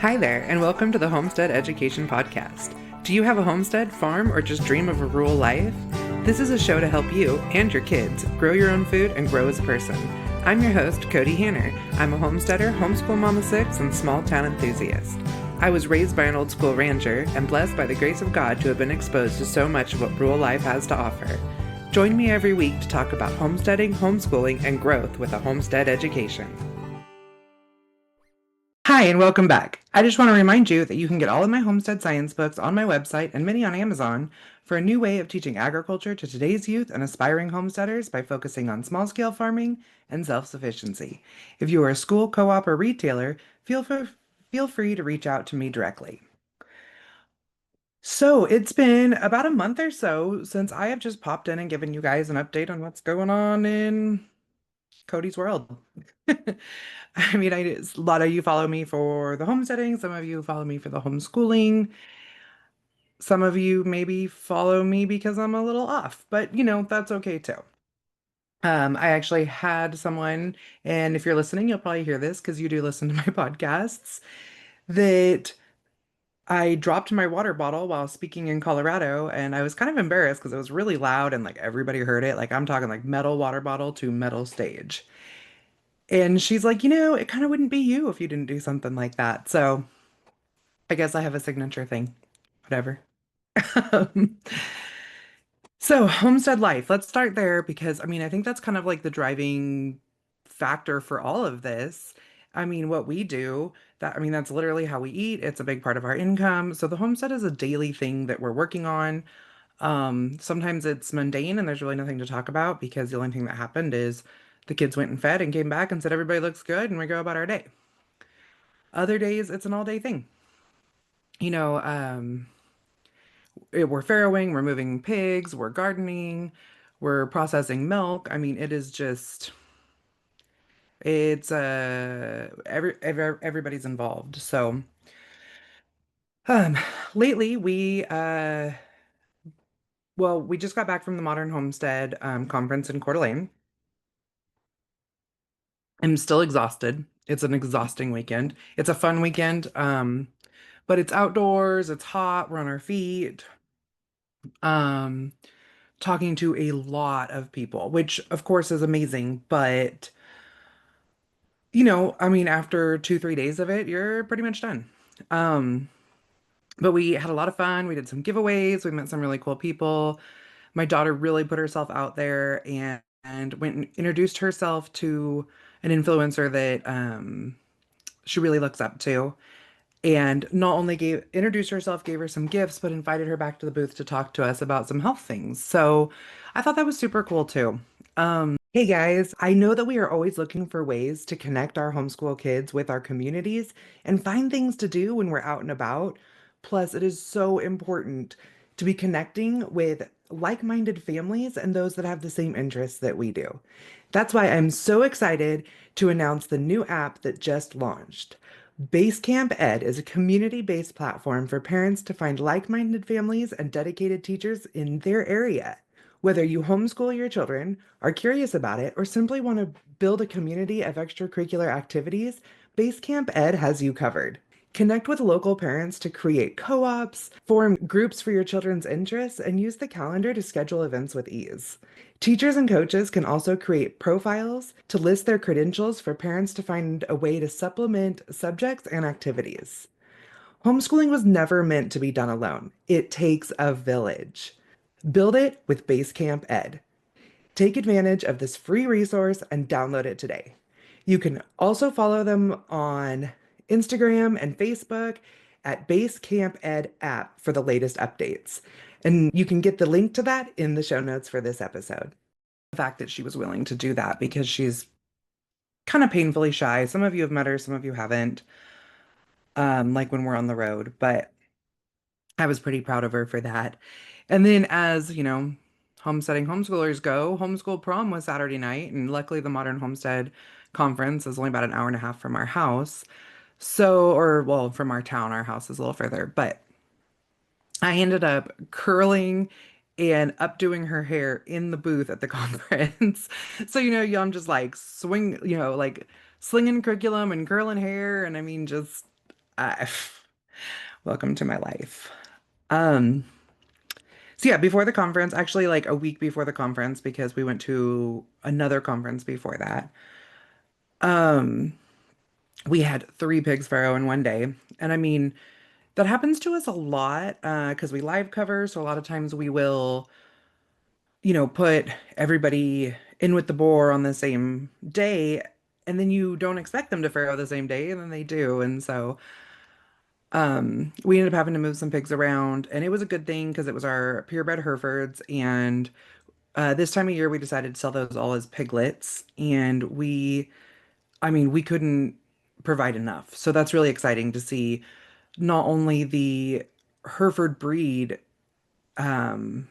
Hi there, and welcome to the Homestead Education Podcast. Do you have a homestead, farm, or just dream of a rural life? This is a show to help you and your kids grow your own food and grow as a person. I'm your host, Kody Hanner. I'm a homesteader, homeschool mom of six, and small town enthusiast. I was raised by an old school rancher and blessed by the grace of God to have been exposed to so much of what rural life has to offer. Join me every week to talk about homesteading, homeschooling, and growth with a homestead education. Hi, and welcome back. I just want to remind you that you can get all of my homestead science books on my website and many on Amazon for a new way of teaching agriculture to today's youth and aspiring homesteaders by focusing on small-scale farming and self-sufficiency. If you are a school, co-op, or retailer, feel free to reach out to me directly. So it's been about a month or so since I have just popped in and given you guys an update on what's going on in Kody's world. I mean, a lot of you follow me for the homesteading, some of you follow me for the homeschooling, some of you maybe follow me because I'm a little off, but that's okay too. I actually had someone, and if you're listening, you'll probably hear this because you do listen to my podcasts, that I dropped my water bottle while speaking in Colorado, and I was kind of embarrassed because it was really loud and like everybody heard it. Like I'm talking like metal water bottle to metal stage. And she's like, it kind of wouldn't be you if you didn't do something like that. So I guess I have a signature thing. Whatever. Um, so homestead life, let's start there because I mean, I think that's kind of like the driving factor for all of this. I mean, what we do, that's literally how we eat. It's a big part of our income. So the homestead is a daily thing that we're working on. Sometimes it's mundane and there's really nothing to talk about because the only thing that happened is the kids went and fed and came back and said everybody looks good and we go about our day. Other days, it's an all day thing. You know, we're farrowing, we're moving pigs, we're gardening, we're processing milk. I mean, it is just, it's everybody's involved. So, um, lately we just got back from the Modern Homestead conference in Coeur d'Alene. I'm still exhausted. It's an exhausting weekend. It's a fun weekend, but it's outdoors, it's hot, we're on our feet. Um, Talking to a lot of people, which of course is amazing, but I mean, after 2, 3 days of it, you're pretty much done. Um, but we had a lot of fun. We did some giveaways. We met some really cool people. My daughter really put herself out there and went and introduced herself to an influencer that she really looks up to. And not only gave introduced herself, gave her some gifts, but invited her back to the booth to talk to us about some health things. So I thought that was super cool too. Hey guys, I know that we are always looking for ways to connect our homeschool kids with our communities and find things to do when we're out and about. Plus, it is so important to be connecting with like-minded families and those that have the same interests that we do. That's why I'm so excited to announce the new app that just launched. Basecamp Ed is a community-based platform for parents to find like-minded families and dedicated teachers in their area. Whether you homeschool your children, are curious about it, or simply want to build a community of extracurricular activities, Basecamp Ed has you covered. Connect with local parents to create co-ops, form groups for your children's interests, and use the calendar to schedule events with ease. Teachers and coaches can also create profiles to list their credentials for parents to find a way to supplement subjects and activities. Homeschooling was never meant to be done alone. It takes a village. Build it with Basecamp Ed. Take advantage of this free resource and download it today. You can also follow them on Instagram and Facebook at Basecamp Ed app for the latest updates. And you can get the link to that in the show notes for this episode. The fact that she was willing to do that because she's kind of painfully shy. Some of you have met her, some of you haven't, like when we're on the road, but I was pretty proud of her for that. And then as, homesteading homeschoolers go, homeschool prom was Saturday night, and luckily the Modern Homestead conference is only about an hour and a half from our house. So, or well, from our town, our house is a little further, but I ended up curling and updoing her hair in the booth at the conference. So, I'm just like like slinging curriculum and curling hair. And I mean, just, Uh, welcome to my life. Um, so yeah, before the conference, actually like a week before the conference, because we went to another conference before that. Um, we had three pigs farrow in one day. And I mean, that happens to us a lot, because we live cover, so a lot of times we will, put everybody in with the boar on the same day, and then you don't expect them to farrow the same day, and then they do. And so we ended up having to move some pigs around, and it was a good thing because it was our purebred Herefords. And this time of year, we decided to sell those all as piglets, and I mean, we couldn't provide enough. So that's really exciting to see not only the Hereford breed, um,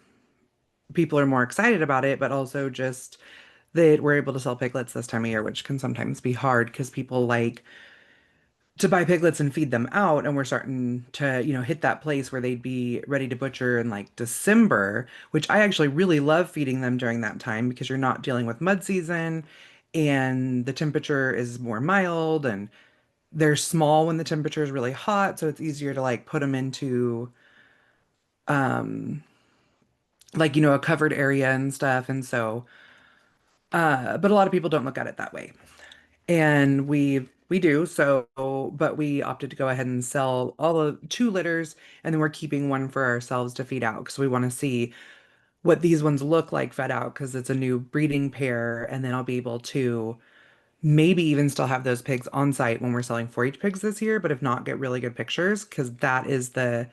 people are more excited about it, but also just that we're able to sell piglets this time of year, which can sometimes be hard because people like to buy piglets and feed them out, and we're starting to hit that place where they'd be ready to butcher in like December, which I actually really love feeding them during that time because you're not dealing with mud season and the temperature is more mild, and they're small when the temperature is really hot, so it's easier to like put them into um like a covered area and stuff. And so but a lot of people don't look at it that way. And we do so, but we opted to go ahead and sell all of two litters, and then we're keeping one for ourselves to feed out because we want to see what these ones look like fed out because it's a new breeding pair, and then I'll be able to maybe even still have those pigs on site when we're selling 4-H pigs this year, but if not, get really good pictures because that is the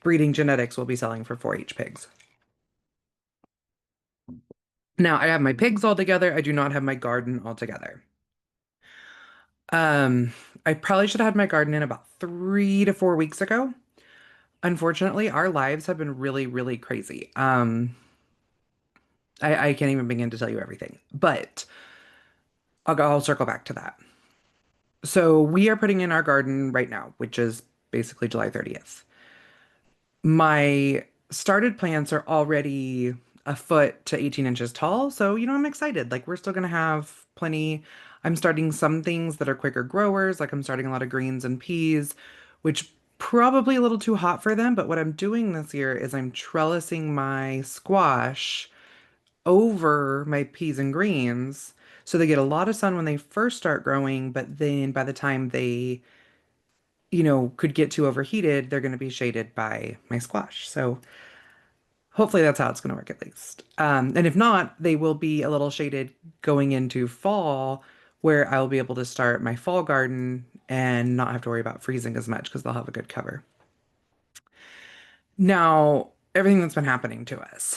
breeding genetics we'll be selling for 4-H pigs. Now, I have my pigs all together. I do not have my garden all together. Um, I probably should have had my garden in about 3 to 4 weeks ago. Unfortunately, our lives have been really, really crazy. I can't even begin to tell you everything, but I'll circle back to that. So we are putting in our garden right now, which is basically July 30th. My started plants are already a foot to 18 inches tall. So, I'm excited. Like, we're still going to have plenty. I'm starting some things that are quicker growers. Like, I'm starting a lot of greens and peas, which probably a little too hot for them. But what I'm doing this year is I'm trellising my squash over my peas and greens. So they get a lot of sun when they first start growing. But then by the time they, could get too overheated, they're going to be shaded by my squash. So hopefully that's how it's going to work at least. And if not, they will be a little shaded going into fall, where I will be able to start my fall garden and not have to worry about freezing as much because they'll have a good cover. Now, everything that's been happening to us.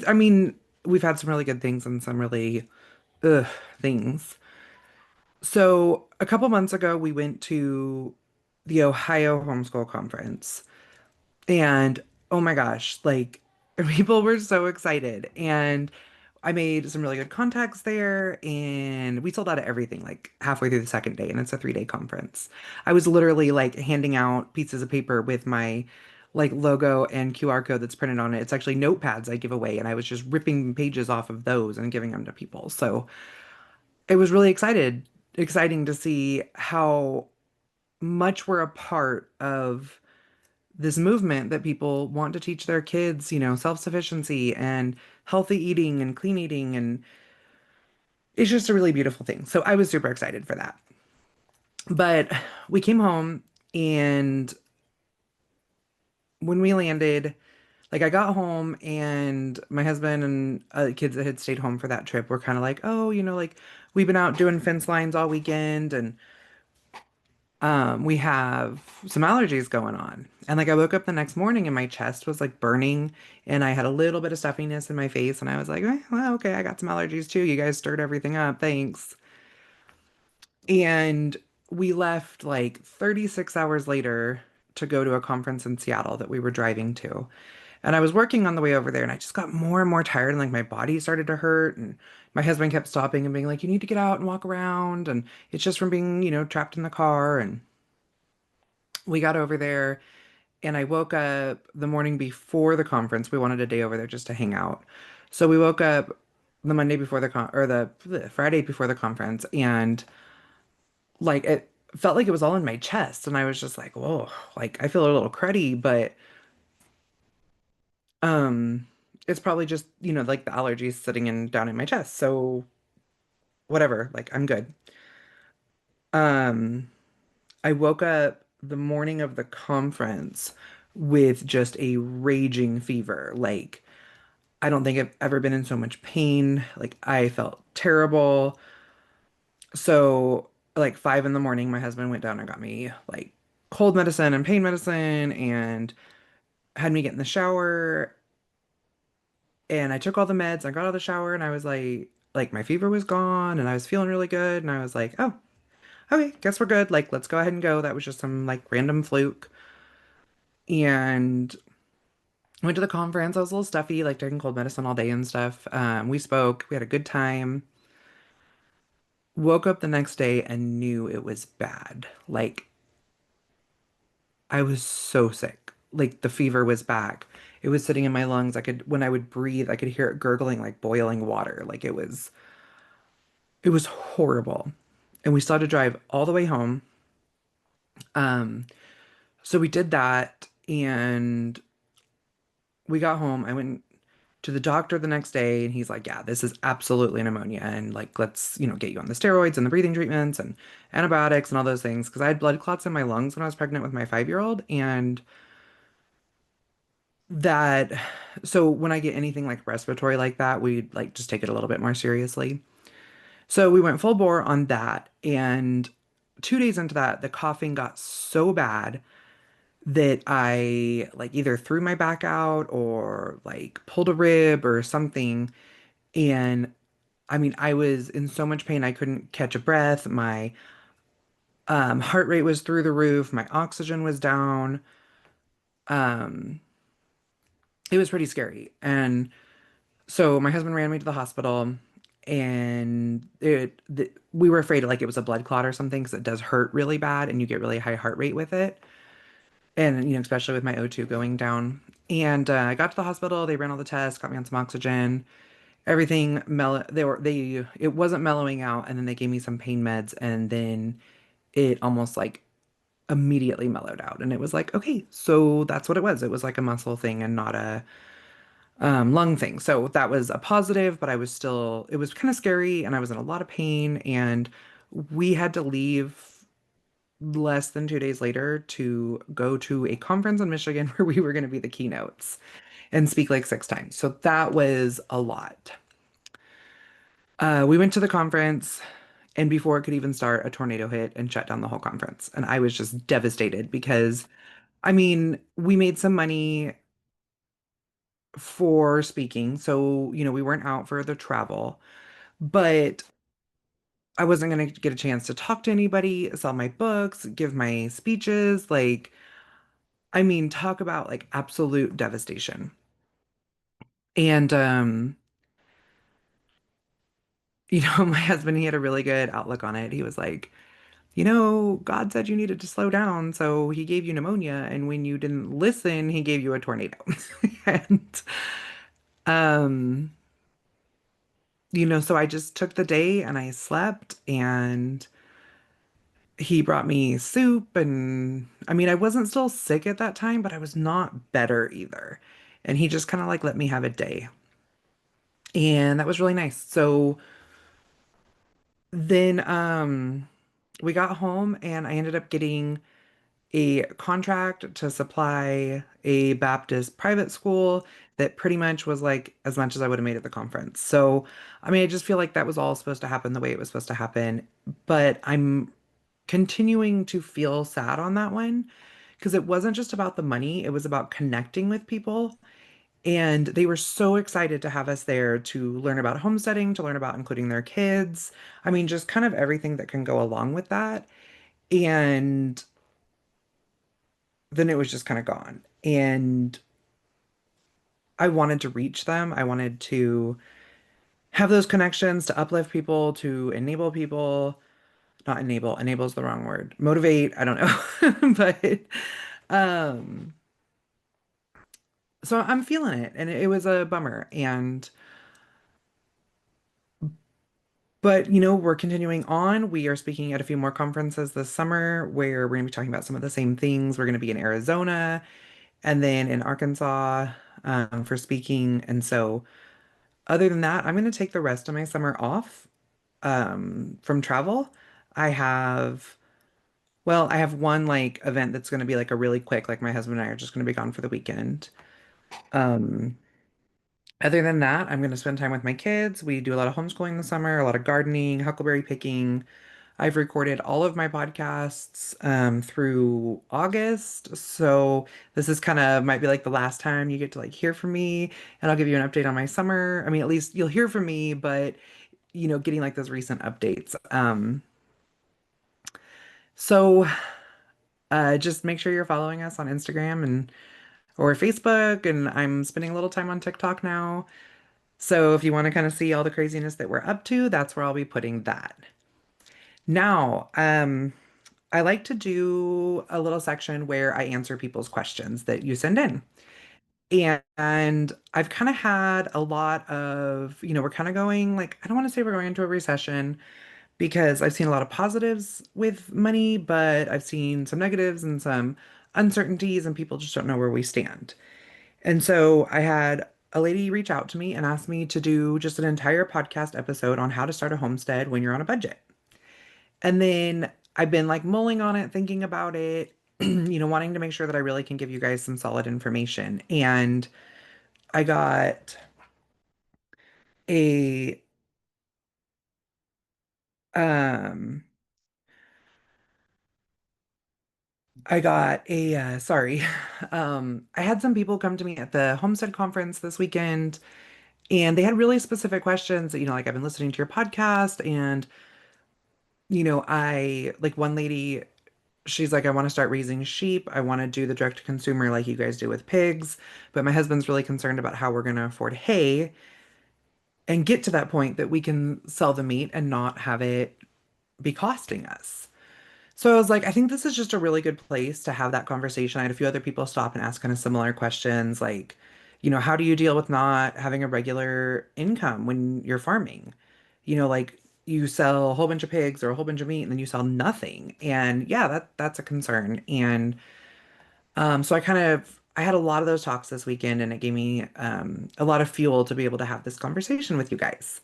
I mean, we've had some really good things and some really ugh things. So, a couple months ago, we went to the Ohio Homeschool Conference. And oh my gosh, like people were so excited. And I made some really good contacts there, and we sold out of everything like halfway through the second day, and it's a 3-day conference. I was literally like handing out pieces of paper with my like logo and QR code that's printed on it. It's actually notepads I give away, and I was just ripping pages off of those and giving them to people. So it was really exciting to see how much we're a part of this movement that people want to teach their kids, self-sufficiency and healthy eating and clean eating. And it's just a really beautiful thing. So I was super excited for that. But we came home, and when we landed, like I got home and my husband and kids that had stayed home for that trip were kind of like, oh, like we've been out doing fence lines all weekend, and we have some allergies going on. And like I woke up the next morning and my chest was like burning, and I had a little bit of stuffiness in my face, and I was like, well, okay, I got some allergies too. You guys stirred everything up. Thanks. And we left like 36 hours later to go to a conference in Seattle that we were driving to. And I was working on the way over there, and I just got more and more tired, and like my body started to hurt, and my husband kept stopping and being like, you need to get out and walk around, and it's just from being, trapped in the car. And we got over there, and I woke up the morning before the conference. We wanted a day over there just to hang out. So we woke up the Friday before the conference, and like felt like it was all in my chest. And I was just like, whoa, like I feel a little cruddy, but um, it's probably just, like the allergies sitting in down in my chest. So whatever, like I'm good. Um, I woke up the morning of the conference with just a raging fever. Like, I don't think I've ever been in so much pain. Like, I felt terrible. So, like, 5 in the morning, my husband went down and got me like cold medicine and pain medicine and had me get in the shower. And I took all the meds. I got out of the shower and I was like, my fever was gone and I was feeling really good. And I was like, oh, okay, guess we're good. Like, let's go ahead and go. That was just some like random fluke. And went to the conference. I was a little stuffy, like taking cold medicine all day and stuff. We spoke, we had a good time. Woke up the next day and knew it was bad. Like, I was so sick. Like, the fever was back. It was sitting in my lungs. When I would breathe, I could hear it gurgling like boiling water. Like, it was horrible. And we still had to drive all the way home. Um, so we did that and we got home. I went to the doctor the next day and he's like, yeah, this is absolutely pneumonia. And like, let's, get you on the steroids and the breathing treatments and antibiotics and all those things. Cause I had blood clots in my lungs when I was pregnant with my 5-year-old. And that, so when I get anything like respiratory like that, we like just take it a little bit more seriously. So we went full bore on that. And 2 days into that, the coughing got so bad that I like either threw my back out or like pulled a rib or something. And I mean, I was in so much pain I couldn't catch a breath. My heart rate was through the roof. My oxygen was down. Um, it was pretty scary. And so my husband ran me to the hospital, and we were afraid like it was a blood clot or something because it does hurt really bad, and you get really high heart rate with it. And especially with my O2 going down. And I got to the hospital. They ran all the tests, got me on some oxygen. Everything mellow. It wasn't mellowing out, and then they gave me some pain meds, and then it almost like immediately mellowed out. And it was like, okay, so that's what it was. It was like a muscle thing and not a lung thing. So that was a positive, but it was kind of scary, and I was in a lot of pain, and we had to leave less than 2 days later to go to a conference in Michigan where we were going to be the keynotes and speak like 6 times. So that was a lot. We went to the conference, and before it could even start, a tornado hit and shut down the whole conference. And I was just devastated because, I mean, we made some money for speaking. So, we weren't out for the travel, but I wasn't going to get a chance to talk to anybody, sell my books, give my speeches. Like, I mean, talk about like absolute devastation. And, my husband, he had a really good outlook on it. He was like, God said you needed to slow down, so he gave you pneumonia, and when you didn't listen, he gave you a tornado. And um, so I just took the day and I slept, and he brought me soup, and I mean, I wasn't still sick at that time, but I was not better either. And he just kind of like let me have a day. And that was really nice. So then we got home and I ended up getting a contract to supply a Baptist private school that pretty much was like as much as I would have made at the conference. So, I mean, I just feel like that was all supposed to happen the way it was supposed to happen. But I'm continuing to feel sad on that one because it wasn't just about the money, it was about connecting with people. And they were so excited to have us there to learn about homesteading, to learn about including their kids. I mean, just kind of everything that can go along with that. And then it was just kind of gone. And I wanted to reach them. I wanted to have those connections to uplift people, to enable people. Not enable, enable is the wrong word. Motivate, I don't know. But um so I'm feeling it and it was a bummer. And But, we're continuing on. We are speaking at a few more conferences this summer where we're going to be talking about some of the same things. We're going to be in Arizona and then in Arkansas for speaking. And so, other than that, I'm going to take the rest of my summer off from travel. I have, I have one like event that's going to be like a really quick, like my husband and I are just going to be gone for the weekend. Um, Other than that, I'm going to spend time with my kids. We do a lot of homeschooling this summer, a lot of gardening, huckleberry picking. I've recorded all of my podcasts through August. So this is kind of might be like the last time you get to like hear from me, and I'll give you an update on my summer. I mean, at least you'll hear from me, but getting like those recent updates. So just make sure you're following us on Instagram and or Facebook, and I'm spending a little time on TikTok now. So if you want to kind of see all the craziness that we're up to, that's where I'll be putting that. Now, I like to do a little section where I answer people's questions that you send in. And I've kind of had a lot of, we're kind of going like, I don't want to say we're going into a recession because I've seen a lot of positives with money, but I've seen some negatives and some uncertainties, and people just don't know where we stand. And so I had a lady reach out to me and ask me to do just an entire podcast episode on how to start a homestead when you're on a budget. And then I've been like mulling on it, thinking about it, wanting to make sure that I really can give you guys some solid information. And I got a um sorry. I had some people come to me at the Homestead conference this weekend, and they had really specific questions that, like I've been listening to your podcast, and I like one lady, she's like, I want to start raising sheep. I want to do the direct to consumer like you guys do with pigs, but my husband's really concerned about how we're going to afford hay and get to that point that we can sell the meat and not have it be costing us. So I was like, I think this is just a really good place to have that conversation. I had a few other people stop and ask kind of similar questions like, how do you deal with not having a regular income when you're farming? Like you sell a whole bunch of pigs or a whole bunch of meat and then you sell nothing. And yeah, that's a concern. And so I had a lot of those talks this weekend, and it gave me a lot of fuel to be able to have this conversation with you guys.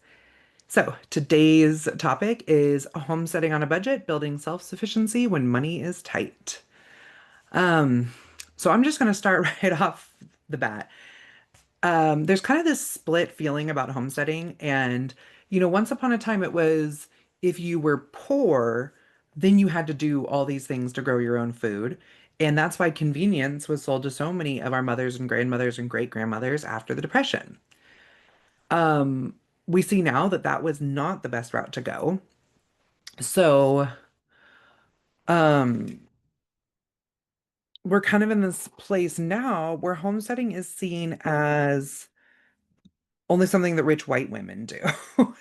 So, today's topic is homesteading on a budget, building self-sufficiency when money is tight. Um, so I'm just going to start right off the bat. There's kind of this split feeling about homesteading, and once upon a time it was if you were poor, then you had to do all these things to grow your own food. And that's why convenience was sold to so many of our mothers and grandmothers and great grandmothers after the Depression. Um, we see now that that was not the best route to go. So, um, we're kind of in this place now where homesteading is seen as only something that rich white women do.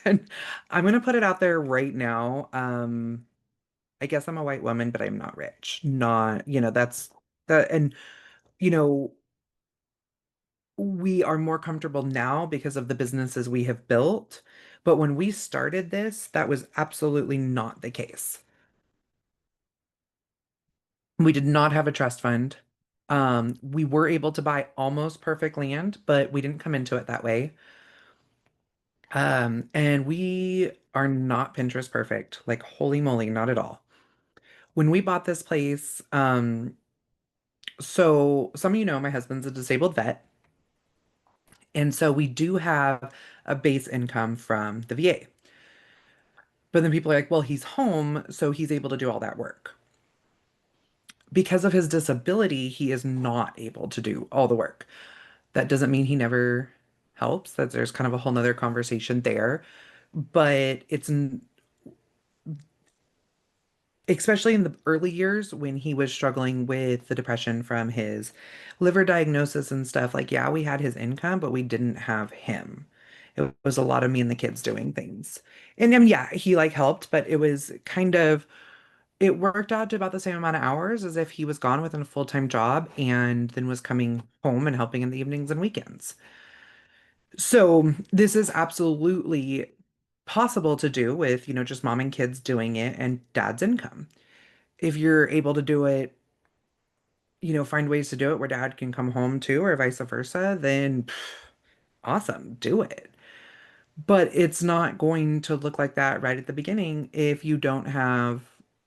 And I'm gonna put it out there right now. I guess I'm a white woman, but I'm not rich. Not, that's and you know, we are more comfortable now because of the businesses we have built. But when we started this, that was absolutely not the case. We did not have a trust fund. We were able to buy almost perfect land, but we didn't come into it that way. And we are not Pinterest perfect. Like, holy moly, not at all. When we bought this place, so some of you know my husband's a disabled vet. And so we do have a base income from the VA. But then people are like, well, he's home, so he's able to do all that work. Because of his disability, he is not able to do all the work. That doesn't mean he never helps. That there's kind of a whole nother conversation there. But especially in the early years when he was struggling with the depression from his liver diagnosis and stuff, like, yeah, we had his income, but we didn't have him. It was a lot of me and the kids doing things. And yeah, he like helped, but it was kind of, it worked out to about the same amount of hours as if he was gone within a full-time job and then was coming home and helping in the evenings and weekends. So this is absolutely possible to do with, just mom and kids doing it and dad's income. If you're able to do it, find ways to do it where dad can come home too, or vice versa, then awesome, do it. But it's not going to look like that right at the beginning if you don't have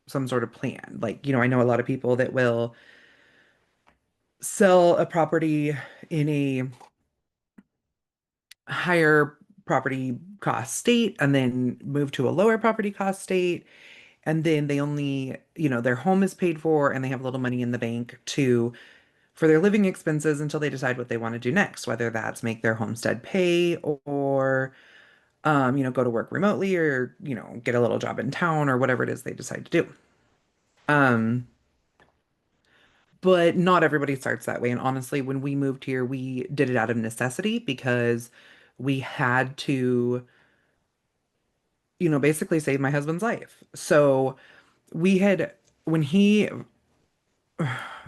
some sort of plan. Like, I know a lot of people that will sell a property in a higher property cost state and then move to a lower property cost state. And then they only, their home is paid for and they have a little money in the bank to for their living expenses until they decide what they want to do next, whether that's make their homestead pay or go to work remotely or, get a little job in town or whatever it is they decide to do. Um, but not everybody starts that way. And honestly, when we moved here, we did it out of necessity because we had to, basically save my husband's life. So we had, when he,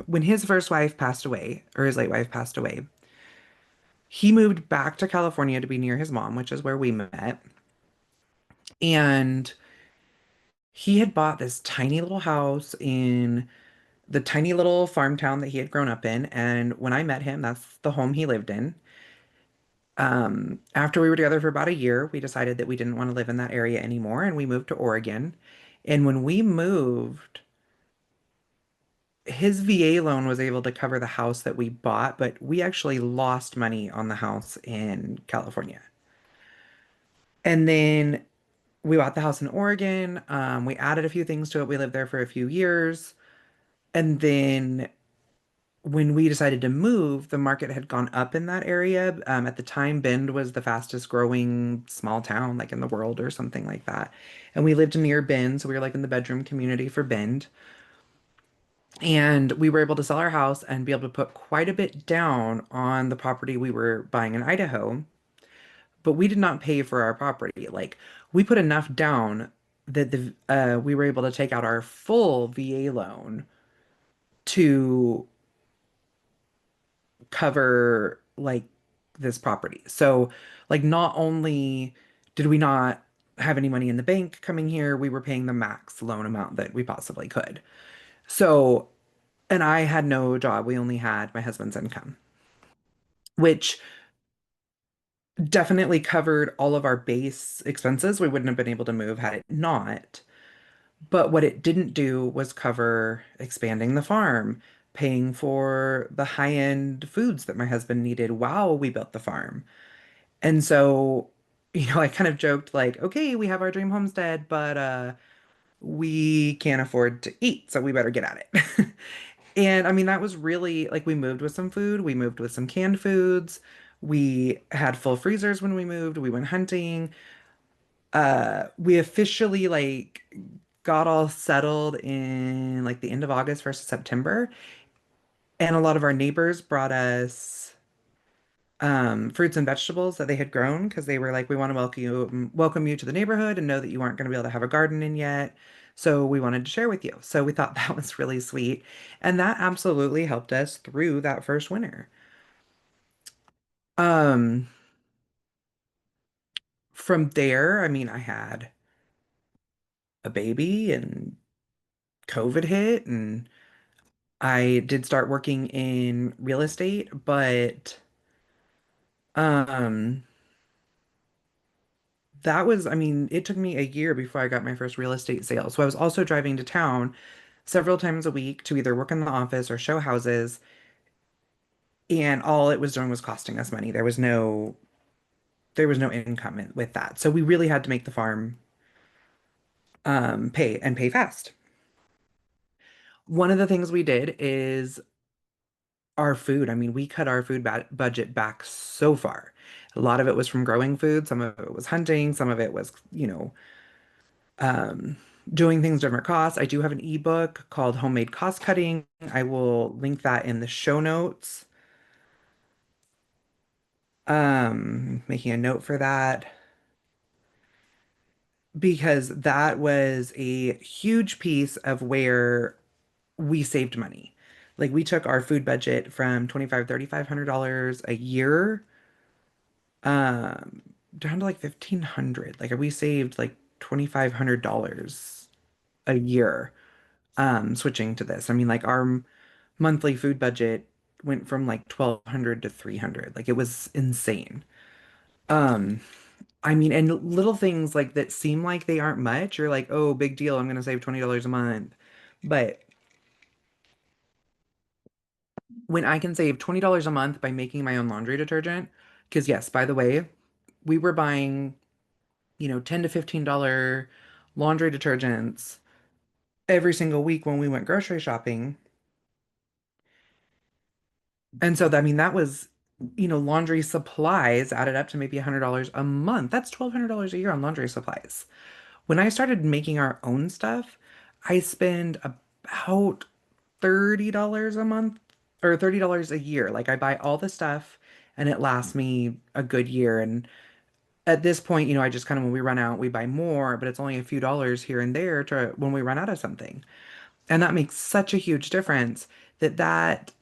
when his first wife passed away, or his late wife passed away, he moved back to California to be near his mom, which is where we met. And he had bought this tiny little house in the tiny little farm town that he had grown up in. And when I met him, that's the home he lived in. After we were together for about a year, we decided that we didn't want to live in that area anymore, and we moved to Oregon. And when we moved, his VA loan was able to cover the house that we bought, but we actually lost money on the house in California. And then we bought the house in Oregon. We added a few things to it. We lived there for a few years. And then when we decided to move, the market had gone up in that area. At the time, Bend was the fastest growing small town, like in the world or something like that. And we lived near Bend, so we were like in the bedroom community for Bend. And we were able to sell our house and be able to put quite a bit down on the property we were buying in Idaho. But we did not pay for our property. Like we put enough down that the we were able to take out our full VA loan to cover like this property. So like not only did we not have any money in the bank coming here, we were paying the max loan amount that we possibly could. So, and I had no job. We only had my husband's income, which definitely covered all of our base expenses. We wouldn't have been able to move had it not. But what it didn't do was cover expanding the farm, paying for the high-end foods that my husband needed while we built the farm. And so, I kind of joked like, okay, we have our dream homestead, but we can't afford to eat, so we better get at it. And I mean, that was really like we moved with some food, we moved with some canned foods. We had full freezers when we moved. We went hunting. We officially like got all settled in like the end of August, 1st of September. And a lot of our neighbors brought us fruits and vegetables that they had grown because they were like, we want to welcome you to the neighborhood and know that you aren't going to be able to have a garden in yet. So we wanted to share with you. So we thought that was really sweet. And that absolutely helped us through that first winter. Um, from there, I mean, I had a baby and COVID hit and I did start working in real estate, but um that was, I mean, it took me a year before I got my first real estate sale. So I was also driving to town several times a week to either work in the office or show houses, and all it was doing was costing us money. There was no income with that. So we really had to make the farm pay and pay fast. One of the things we did is our food. I mean, we cut our food budget back so far. A lot of it was from growing food, some of it was hunting, some of it was, um, doing things different costs. I do have an ebook called Homemade Cost Cutting. I will link that in the show notes. Making a note for that because that was a huge piece of where we saved money. Like we took our food budget from 25, $3,500 a year down to like 1,500. Like we saved like $2,500 a year switching to this. I mean, like our monthly food budget went from like 1,200 to 300. Like it was insane. Um, I mean, and little things like that seem like they aren't much. You're like, oh, big deal. I'm gonna save $20 a month. But when I can save $20 a month by making my own laundry detergent, because yes, by the way, we were buying, $10 to $15 laundry detergents every single week when we went grocery shopping. And so, I mean, that was, laundry supplies added up to maybe $100 a month. That's $1,200 a year on laundry supplies. When I started making our own stuff, I spend about $30 a month or $30 a year. Like I buy all the stuff and it lasts me a good year. And at this point, I just kind of, when we run out, we buy more, but it's only a few dollars here and there to when we run out of something. And that makes such a huge difference that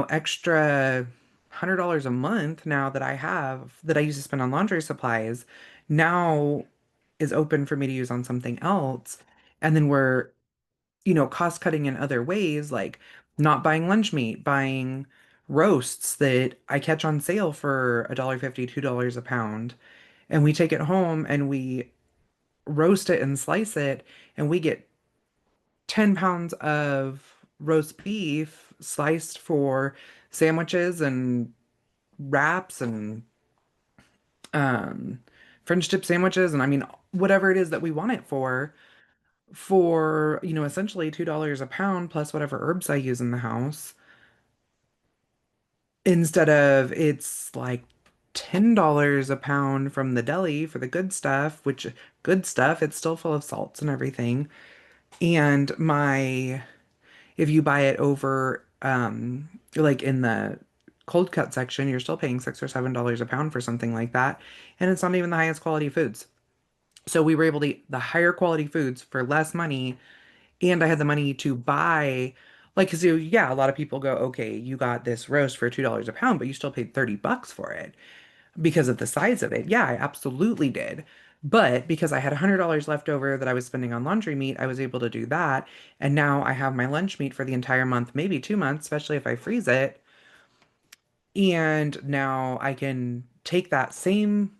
extra $100 a month now that I have that I used to spend on laundry supplies now is open for me to use on something else. And then we're, cost cutting in other ways, like not buying lunch meat, buying roasts that I catch on sale for $1.50, $2 a pound. And we take it home and we roast it and slice it, and we get 10 pounds of roast beef sliced for sandwiches and wraps and um, French dip sandwiches. And I mean, whatever it is that we want it for, essentially $2 a pound plus whatever herbs I use in the house. Instead of it's like $10 a pound from the deli for the good stuff, which good stuff, it's still full of salts and everything. And if you buy it over, like in the cold cut section, you're still paying $6 or $7 a pound for something like that. And it's not even the highest quality foods. So we were able to eat the higher quality foods for less money. And I had the money to buy, like, because yeah, a lot of people go, okay, you got this roast for $2 a pound, but you still paid 30 bucks for it because of the size of it. Yeah, I absolutely did. But because I had $100 left over that I was spending on laundry meat, I was able to do that. And now I have my lunch meat for the entire month, maybe 2 months, especially if I freeze it. And now I can take that same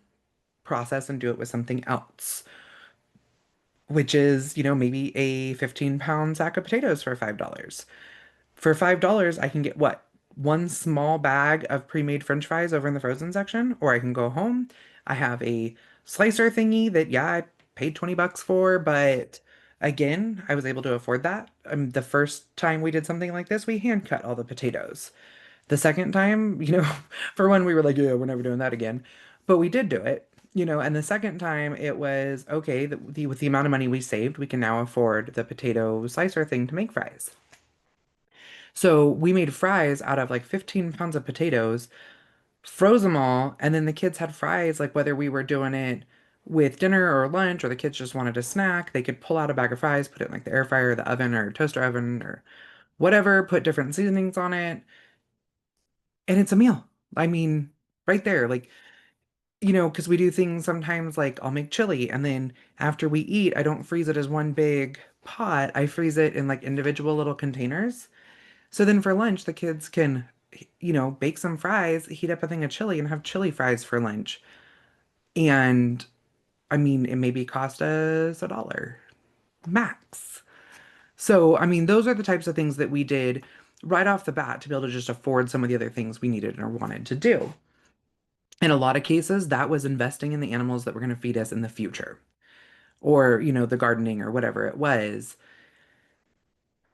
process and do it with something else, which is, maybe a 15-pound sack of potatoes for $5. For $5, I can get what? One small bag of pre-made French fries over in the frozen section, or I can go home. I have a slicer thingy that, yeah, I paid 20 bucks for, but again, I was able to afford that. The first time we did something like this, we hand cut all the potatoes. The second time, for one, we were like, yeah, we're never doing that again. But we did do it, and the second time it was okay, with the amount of money we saved, we can now afford the potato slicer thing to make fries. So we made fries out of like 15 pounds of potatoes, froze them all, and then the kids had fries, like whether we were doing it with dinner or lunch, or the kids just wanted a snack, they could pull out a bag of fries, put it in like the air fryer, the oven, or toaster oven, or whatever, put different seasonings on it, and it's a meal. I mean, right there, like, because we do things sometimes like I'll make chili, and then after we eat, I don't freeze it as one big pot. I freeze it in like individual little containers. So then for lunch, the kids can, bake some fries, heat up a thing of chili, and have chili fries for lunch. And I mean, it maybe cost us $1 max. So, I mean, those are the types of things that we did right off the bat to be able to just afford some of the other things we needed or wanted to do. In a lot of cases, that was investing in the animals that were going to feed us in the future, or, the gardening or whatever it was.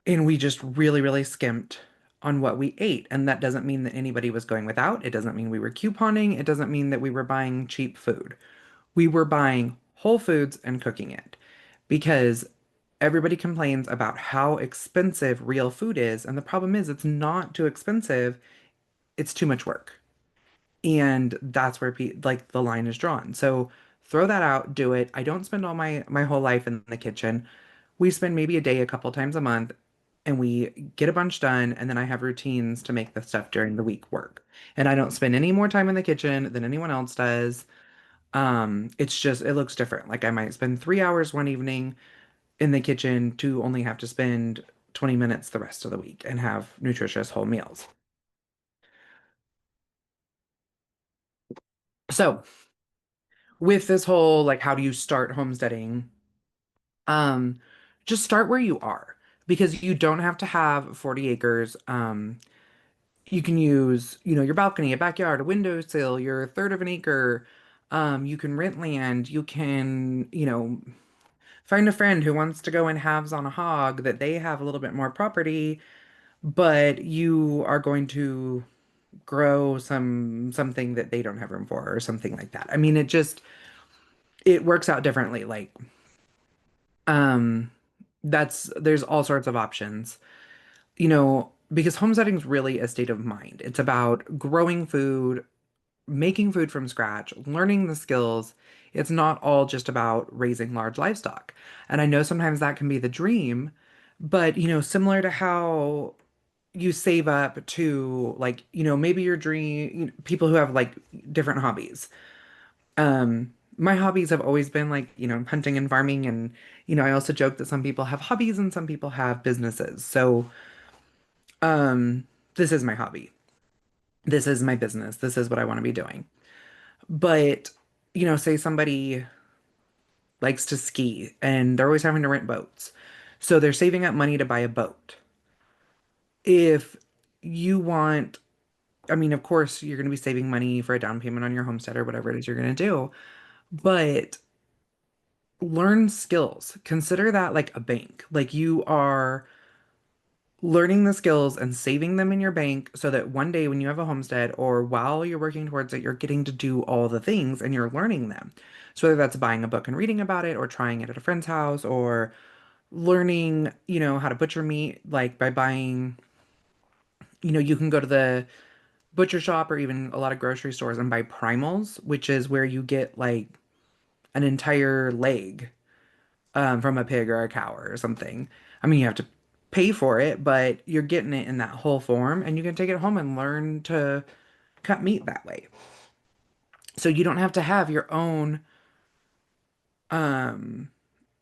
And we just really, really skimped on what we ate. And that doesn't mean that anybody was going without. It doesn't mean we were couponing. It doesn't mean that we were buying cheap food. We were buying whole foods and cooking it because everybody complains about how expensive real food is. And the problem is, it's not too expensive, it's too much work. And that's where like the line is drawn. So throw that out, do it. I don't spend all my whole life in the kitchen. We spend maybe a day a couple times a month, and we get a bunch done, and then I have routines to make the stuff during the week work. And I don't spend any more time in the kitchen than anyone else does. It's just it looks different. Like I might spend 3 hours one evening in the kitchen to only have to spend 20 minutes the rest of the week and have nutritious whole meals. So, with this whole like how do you start homesteading? Um, just start where you are because you don't have to have 40 acres. You can use, your balcony, a backyard, a windowsill, your third of an acre. You can rent land. You can, find a friend who wants to go in halves on a hog that they have a little bit more property, but you are going to grow something that they don't have room for or something like that. I mean, it works out differently. Like, um, there's all sorts of options. Because homesteading is really a state of mind. It's about growing food, making food from scratch, learning the skills. It's not all just about raising large livestock. And I know sometimes that can be the dream, but similar to how you save up to like, maybe your dream, people who have like different hobbies. My hobbies have always been like, hunting and farming and I also joke that some people have hobbies and some people have businesses. So, um this is my hobby. This is my business. This is what I want to be doing. But, say somebody likes to ski and they're always having to rent boats. So they're saving up money to buy a boat. If you want, I mean, of course, you're going to be saving money for a down payment on your homestead or whatever it is you're going to do, but learn skills. Consider that like a bank. Like you are learning the skills and saving them in your bank so that one day when you have a homestead or while you're working towards it, you're getting to do all the things and you're learning them. So whether that's buying a book and reading about it or trying it at a friend's house or learning, how to butcher meat, like by buying, you can go to the butcher shop or even a lot of grocery stores and buy primals, which is where you get like an entire leg from a pig or a cow or something. I mean, you have to pay for it, but you're getting it in that whole form, and you can take it home and learn to cut meat that way. So you don't have to have your own um,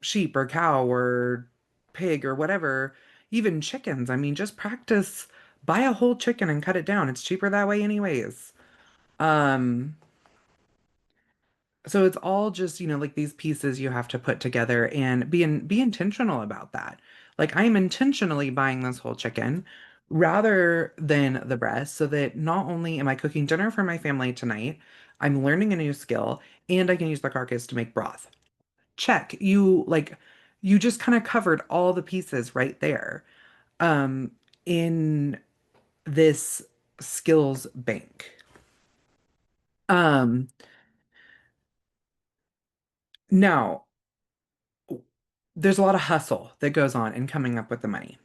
sheep or cow or pig or whatever, even chickens. I mean, just practice, buy a whole chicken and cut it down. It's cheaper that way, anyways. Um, So it's all just, like these pieces you have to put together and be intentional about that. Like I am intentionally buying this whole chicken rather than the breast so that not only am I cooking dinner for my family tonight, I'm learning a new skill and I can use the carcass to make broth. Check. You just kind of covered all the pieces right there um in this skills bank. Um Now there's a lot of hustle that goes on in coming up with the money.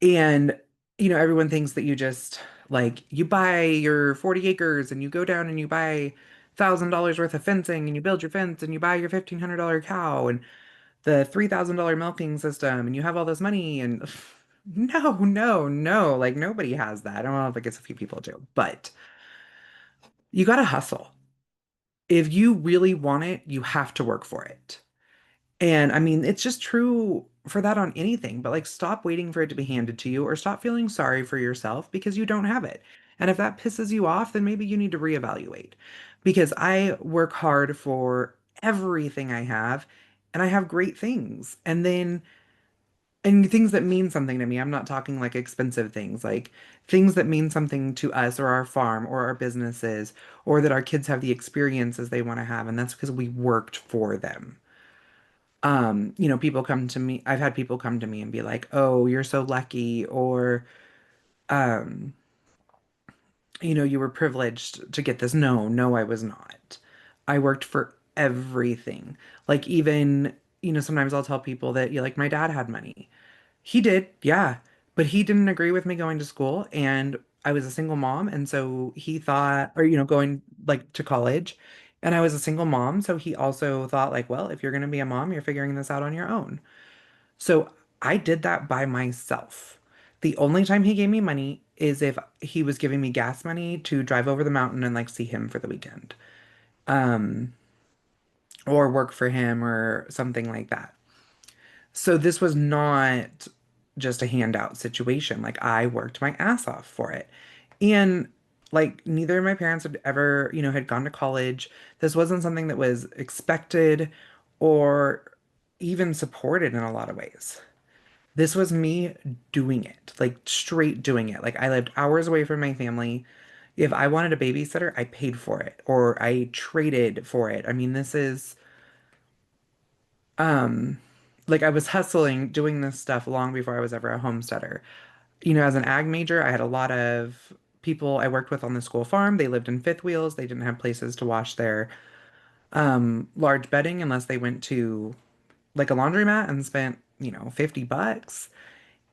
And, everyone thinks that you just like you buy your 40 acres and you go down and you buy $1,000 worth of fencing and you build your fence and you buy your $1,500 cow and the $3,000 milking system and you have all this money and no, no, no, like nobody has that. I don't know if I guess a few people do, but you gotta hustle. If you really want it, you have to work for it. And I mean, it's just true for that on anything, but like stop waiting for it to be handed to you or stop feeling sorry for yourself because you don't have it. And if that pisses you off, then maybe you need to reevaluate. Because I work hard for everything I have and I have great things. And things that mean something to me. I'm not talking like expensive things, like things that mean something to us or our farm or our businesses or that our kids have the experiences they want to have. And that's because we worked for them. People come to me, I've had people come to me and be like, "Oh, you're so lucky," or um, you were privileged to get this. No, no, I was not. I worked for everything. Like even, sometimes I'll tell people that like my dad had money. He did, yeah, but he didn't agree with me going to school and I was a single mom and so he thought or going like to college and I was a single mom, so he also thought like, well, if you're going to be a mom, you're figuring this out on your own. So I did that by myself. The only time he gave me money is if he was giving me gas money to drive over the mountain and like see him for the weekend. um, or work for him or something like that. So this was not just a handout situation. Like I worked my ass off for it. And like neither of my parents had ever, had gone to college. This wasn't something that was expected or even supported in a lot of ways. This was me doing it, like straight doing it. Like I lived hours away from my family. If I wanted a babysitter, I paid for it or I traded for it. I mean, this is um like I was hustling doing this stuff long before I was ever a homesteader. As an ag major, I had a lot of people I worked with on the school farm. They lived in fifth wheels. They didn't have places to wash their large bedding unless they went to like a laundromat and spent, $50.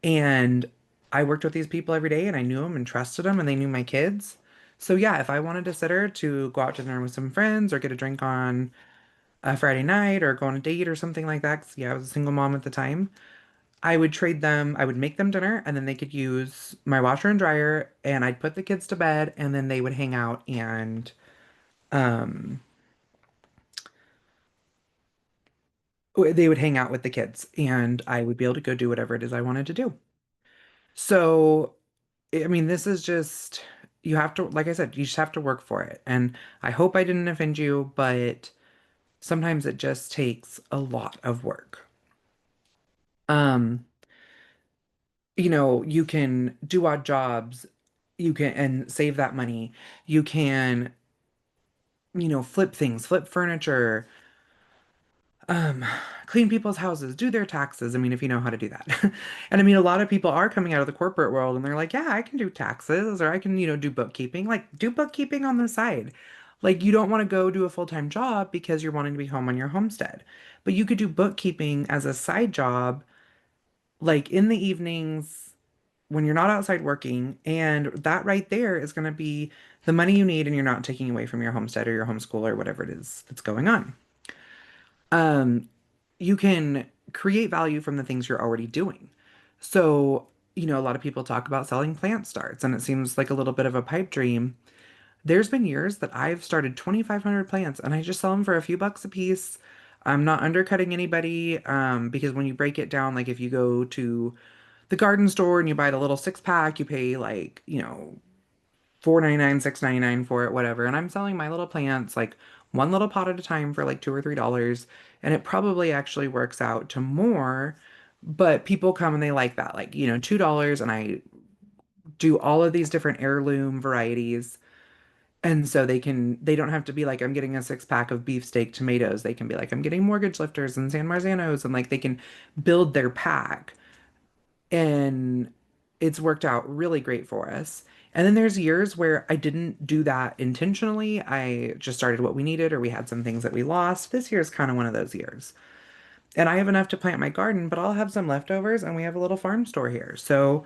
And I worked with these people every day and I knew them and trusted them and they knew my kids. So yeah, if I wanted a sitter to go out to dinner with some friends or get a drink on a Friday night or go on a date or something like that, 'cause yeah, I was a single mom at the time, I would trade them, I would make them dinner and then they could use my washer and dryer and I'd put the kids to bed and then they would hang out and um they would hang out with the kids and I would be able to go do whatever it is I wanted to do. So I mean, this is just, you have to, like I said, you just have to work for it. And I hope I didn't offend you, but sometimes it just takes a lot of work. Um, you can do odd jobs, you can, and save that money. You can, flip things, flip furniture, um, clean people's houses, do their taxes. I mean, if you know how to do that. And I mean, a lot of people are coming out of the corporate world and they're like, yeah, I can do taxes or I can, do bookkeeping. Like, do bookkeeping on the side. Like, you don't want to go do a full-time job because you're wanting to be home on your homestead. But you could do bookkeeping as a side job, like in the evenings when you're not outside working. And that right there is going to be the money you need and you're not taking away from your homestead or your homeschool or whatever it is that's going on. Um, you can create value from the things you're already doing. So, a lot of people talk about selling plant starts, and it seems like a little bit of a pipe dream. There's been years that I've started 2,500 plants and I just sell them for a few bucks a piece. I'm not undercutting anybody because when you break it down, like if you go to the garden store and you buy the little six pack, you pay like, 4.99, 6.99 for it, whatever. And I'm selling my little plants like one little pot at a time for like $2 or $3. And it probably actually works out to more, but people come and they like that, like, $2. And I do all of these different heirloom varieties. And so they don't have to be like, I'm getting a six pack of beefsteak tomatoes. They can be like, I'm getting mortgage lifters and San Marzanos. And like they can build their pack and it's worked out really great for us. And then there's years where I didn't do that intentionally. I just started what we needed, or we had some things that we lost. This year is kind of one of those years. And I have enough to plant my garden, but I'll have some leftovers, and we have a little farm store here. So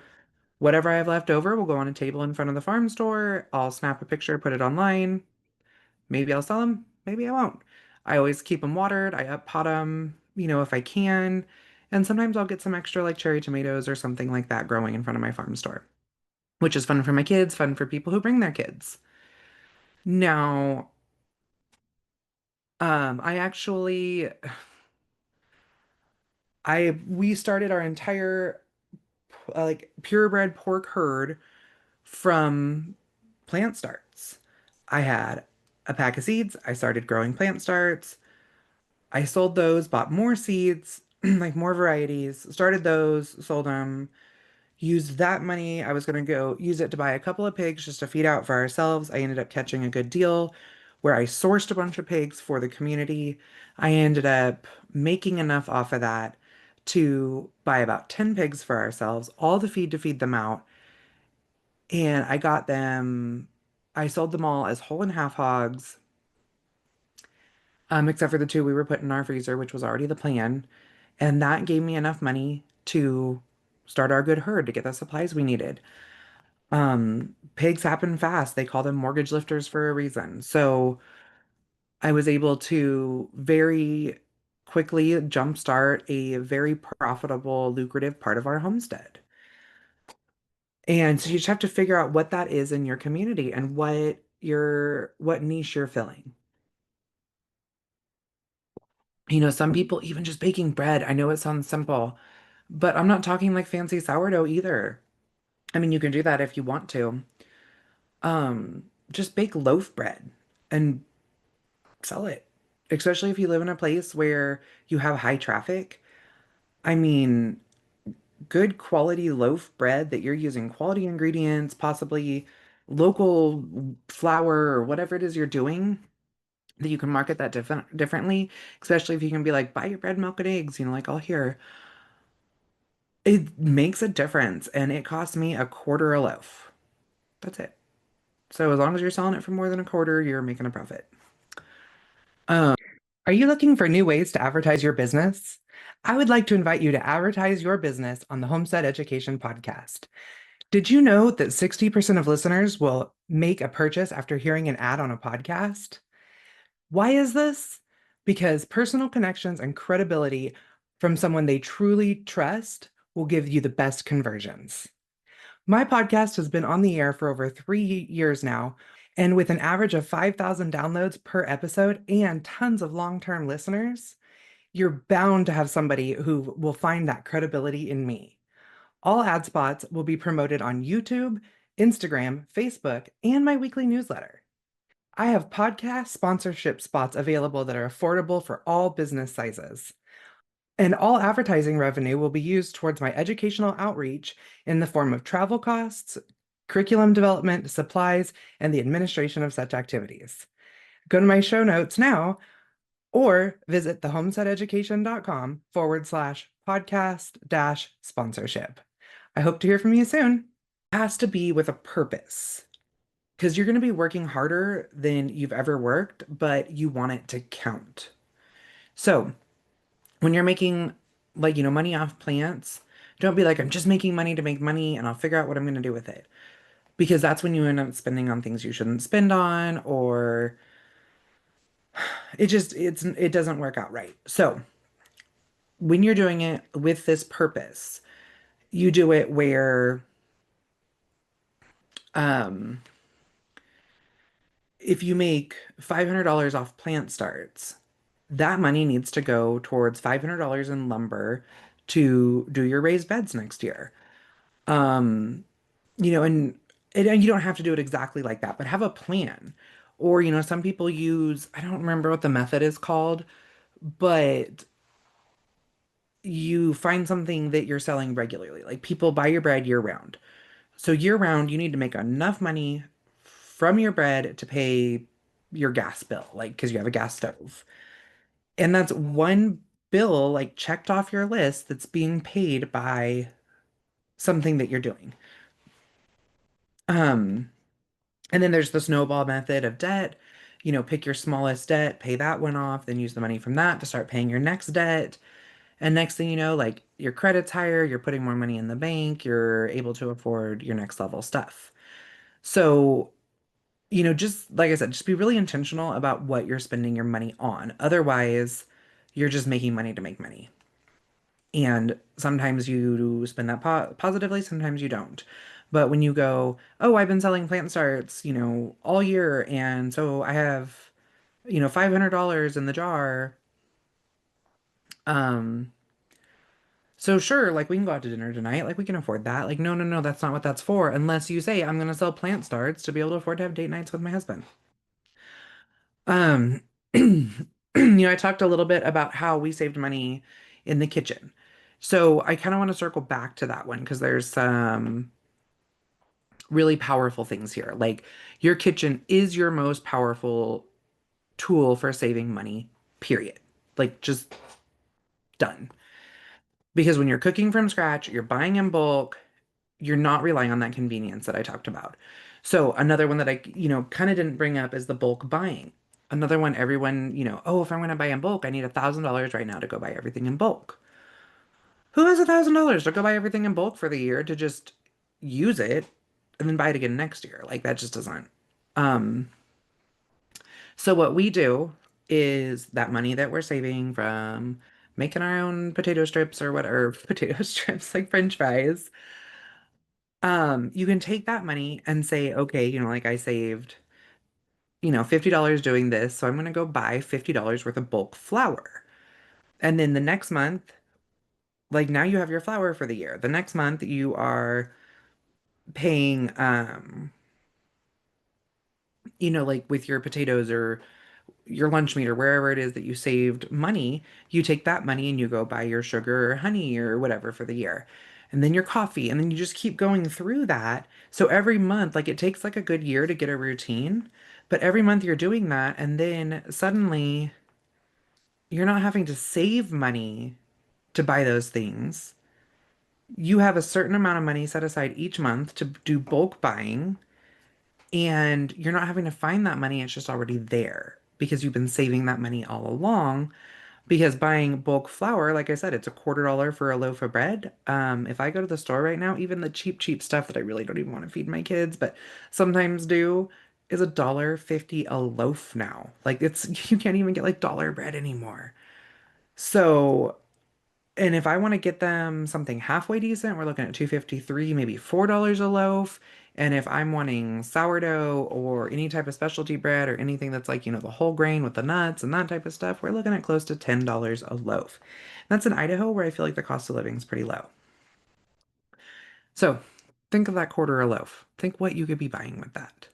whatever I have left over will go on a table in front of the farm store. I'll snap a picture, put it online. Maybe I'll sell them, maybe I won't. I always keep them watered. I up pot them, if I can. And sometimes I'll get some extra like cherry tomatoes or something like that growing in front of my farm store, which is fun for my kids, fun for people who bring their kids. Now, I actually we started our entire like purebred pork herd from plant starts. I had a pack of seeds. I started growing plant starts. I sold those, bought more seeds, like more varieties, started those, sold them, used that money. I was going to go use it to buy a couple of pigs just to feed out for ourselves. I ended up catching a good deal where I sourced a bunch of pigs for the community. I ended up making enough off of that to buy about 10 pigs for ourselves, all the feed to feed them out. And I sold them all as whole and half hogs, except for the two we were putting in our freezer, which was already the plan. And that gave me enough money to start our good herd to get the supplies we needed. Pigs happen fast. They call them mortgage lifters for a reason. So I was able to very quickly jumpstart a very profitable, lucrative part of our homestead. And so you just have to figure out what that is in your community and what niche you're filling. Some people even just baking bread. I know it sounds simple, but I'm not talking like fancy sourdough either. I mean, you can do that if you want to. Just bake loaf bread and sell it, especially if you live in a place where you have high traffic. I mean, good quality loaf bread that you're using quality ingredients, possibly local flour or whatever it is you're doing, that you can market that differently, especially if you can be like, buy your bread, milk, and eggs, like all here. It makes a difference, and it costs me a quarter a loaf. That's it. So as long as you're selling it for more than a quarter, you're making a profit. Um, are you looking for new ways to advertise your business? I would like to invite you to advertise your business on the Homestead Education Podcast. Did you know that 60% of listeners will make a purchase after hearing an ad on a podcast? Why is this? Because personal connections and credibility from someone they truly trust will give you the best conversions. My podcast has been on the air for over 3 years now, and with an average of 5,000 downloads per episode and tons of long term listeners, you're bound to have somebody who will find that credibility in me. All ad spots will be promoted on YouTube, Instagram, Facebook, and my weekly newsletter. I have podcast sponsorship spots available that are affordable for all business sizes. And all advertising revenue will be used towards my educational outreach in the form of travel costs, curriculum development, supplies, and the administration of such activities. Go to my show notes now or visit thehomesteadeducation.com/podcast dash sponsorship. I hope to hear from you soon. It has to be with a purpose because you're going to be working harder than you've ever worked, but you want it to count. So when you're making money off plants, don't be like, I'm just making money to make money and I'll figure out what I'm going to do with it. Because that's when you end up spending on things you shouldn't spend on, or it doesn't work out right. So when you're doing it with this purpose, you do it where um if you make $500 off plant starts, that money needs to go towards $500 in lumber to do your raised beds next year. Um, and you don't have to do it exactly like that, but have a plan. Or, some people use, I don't remember what the method is called, but you find something that you're selling regularly. Like people buy your bread year round. So year round, you need to make enough money from your bread to pay your gas bill, like because you have a gas stove. And that's one bill like checked off your list that's being paid by something that you're doing. Um, and then there's the snowball method of debt. Pick your smallest debt, pay that one off, then use the money from that to start paying your next debt. And next thing you know, like your credit's higher, you're putting more money in the bank, you're able to afford your next level stuff. So, just like I said, just be really intentional about what you're spending your money on. Otherwise, you're just making money to make money. And sometimes you spend that positively, sometimes you don't. But when you go, oh, I've been selling plant starts, all year, and so I have, $500 in the jar. Um, so sure, like we can go out to dinner tonight, like we can afford that. Like, no, no, no, that's not what that's for, unless you say I'm gonna sell plant starts to be able to afford to have date nights with my husband. Um, I talked a little bit about how we saved money in the kitchen. So I kind of want to circle back to that one because there's some really powerful things here. Like your kitchen is your most powerful tool for saving money, period. Like just done. Because when you're cooking from scratch, you're buying in bulk, you're not relying on that convenience that I talked about. So another one that I, kind of didn't bring up is the bulk buying. Another one, everyone, oh, if I'm going to buy in bulk, I need $1,000 right now to go buy everything in bulk. Who has $1,000 to go buy everything in bulk for the year to just use it and then buy it again next year? Like that just doesn't. Um, so what we do is that money that we're saving from making our own potato strips or whatever, potato strips like French fries. You can take that money and say, okay, like I saved, $50 doing this, so I'm gonna go buy $50 worth of bulk flour. And then the next month, like now you have your flour for the year. The next month you are paying like with your potatoes or your lunch meat or wherever it is that you saved money, you take that money and you go buy your sugar or honey or whatever for the year. And then your coffee, and then you just keep going through that. So every month, like it takes like a good year to get a routine, but every month you're doing that, and then suddenly you're not having to save money to buy those things. You have a certain amount of money set aside each month to do bulk buying, and you're not having to find that money. It's just already there because you've been saving that money all along. Because buying bulk flour, like I said, it's $1/4 for a loaf of bread. If I go to the store right now, even the cheap, cheap stuff that I really don't even want to feed my kids, but sometimes do, is $1.50 a loaf now. Like it's you can't even get like dollar bread anymore. So, and if I want to get them something halfway decent, we're looking at 2.53, maybe $4 a loaf. And if I'm wanting sourdough or any type of specialty bread or anything that's like, the whole grain with the nuts and that type of stuff, we're looking at close to $10 a loaf. That's in Idaho where I feel like the cost of living is pretty low. So think of that quarter a loaf. Think what you could be buying with that.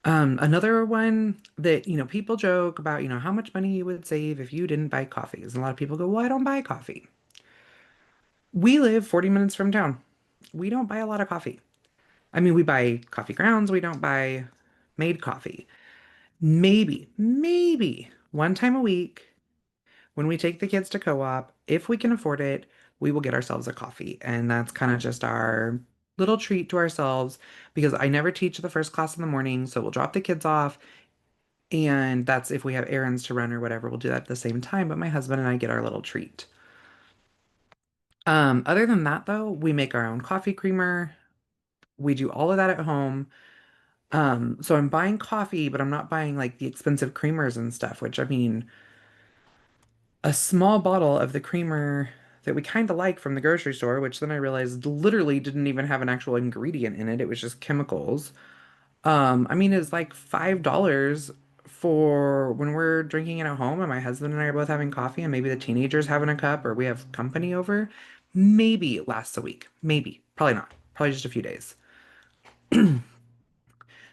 Another one that, people joke about, how much money you would save if you didn't buy coffees. And a lot of people go, well, I don't buy coffee. We live 40 minutes from town. We don't buy a lot of coffee. I mean, we buy coffee grounds, we don't buy made coffee. Maybe one time a week when we take the kids to co-op, if we can afford it, we will get ourselves a coffee. And that's kind of just our little treat to ourselves because I never teach the first class in the morning. So we'll drop the kids off. And that's if we have errands to run or whatever, we'll do that at the same time. But my husband and I get our little treat. Other than that, though, we make our own coffee creamer. We do all of that at home. So I'm buying coffee, but I'm not buying like the expensive creamers and stuff, which I mean, a small bottle of the creamer that we kind of like from the grocery store, which then I realized literally didn't even have an actual ingredient in it. It was just chemicals. I mean, it's like $5 for when we're drinking it at home and my husband and I are both having coffee and maybe the teenagers having a cup or we have company over. Maybe it lasts a week. Maybe. Probably not. Probably just a few days.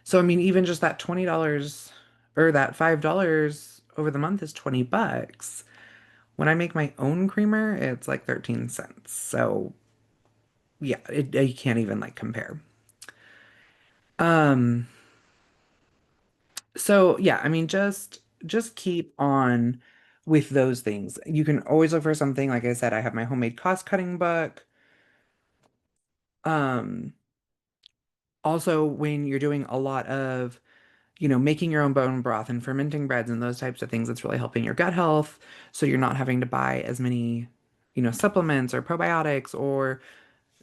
So I mean, even just that $20 or that $5 over the month is 20 bucks. When I make my own creamer, it's like 13 cents. So yeah, you can't even like compare. Um, so yeah, I mean, just keep on with those things. You can always look for something. Like I said, I have my homemade cost cutting book. Um, Also when you're doing a lot of making your own bone broth and fermenting breads and those types of things, it's really helping your gut health. So you're not having to buy as many, supplements or probiotics or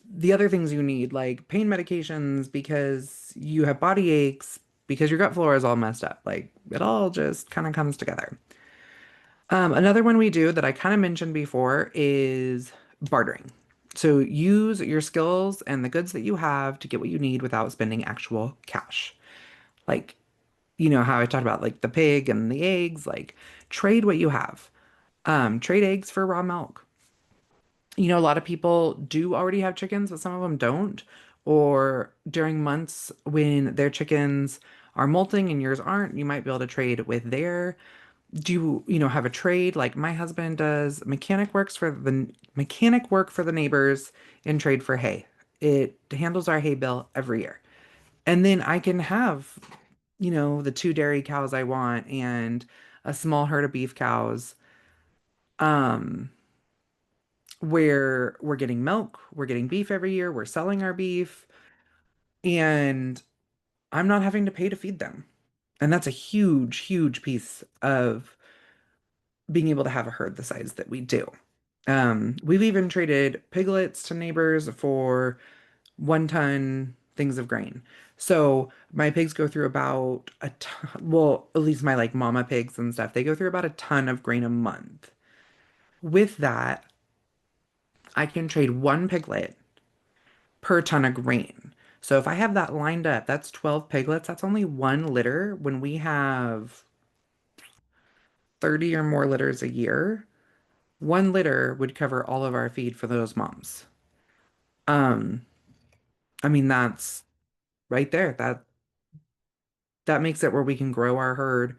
the other things you need, like pain medications because you have body aches because your gut flora is all messed up. Like it all just kind of comes together. Another one we do that I kind of mentioned before is bartering. So use your skills and the goods that you have to get what you need without spending actual cash. Like how I talked about like the pig and the eggs, like trade what you have. Trade eggs for raw milk. A lot of people do already have chickens, but some of them don't. Or during months when their chickens are molting and yours aren't, you might be able to trade with their. Do you have a trade? Like my husband does mechanic work for the neighbors in trade for hay. It handles our hay bill every year. And then I can have the two dairy cows I want and a small herd of beef cows, um, where we're getting milk, we're getting beef every year, we're selling our beef, and I'm not having to pay to feed them. And that's a huge, huge piece of being able to have a herd the size that we do. We've even traded piglets to neighbors for 1 ton things of grain. So my pigs go through about a ton, well, at least my like mama pigs and stuff, they go through about a ton of grain a month. With that, I can trade 1 piglet per ton of grain. So if I have that lined up, that's 12 piglets. That's only 1 litter when we have 30 or more litters a year. One litter would cover all of our feed for those moms. Um, I mean, that's right there. That makes it where we can grow our herd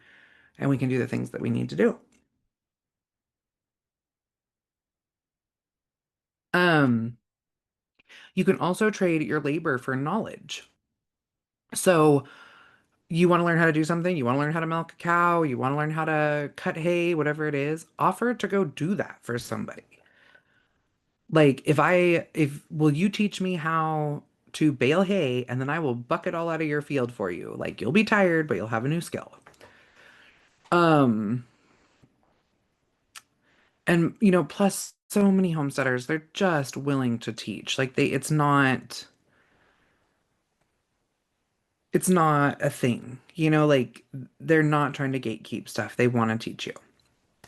and we can do the things that we need to do. Um, you can also trade your labor for knowledge. So you want to learn how to do something, you want to learn how to milk a cow, you want to learn how to cut hay, whatever it is, offer to go do that for somebody. Like if will you teach me how to bale hay and then I will buck it all out of your field for you. Like you'll be tired, but you'll have a new skill. Um, and plus so many homesteaders, they're just willing to teach. Like it's not a thing. Like they're not trying to gatekeep stuff. They want to teach you.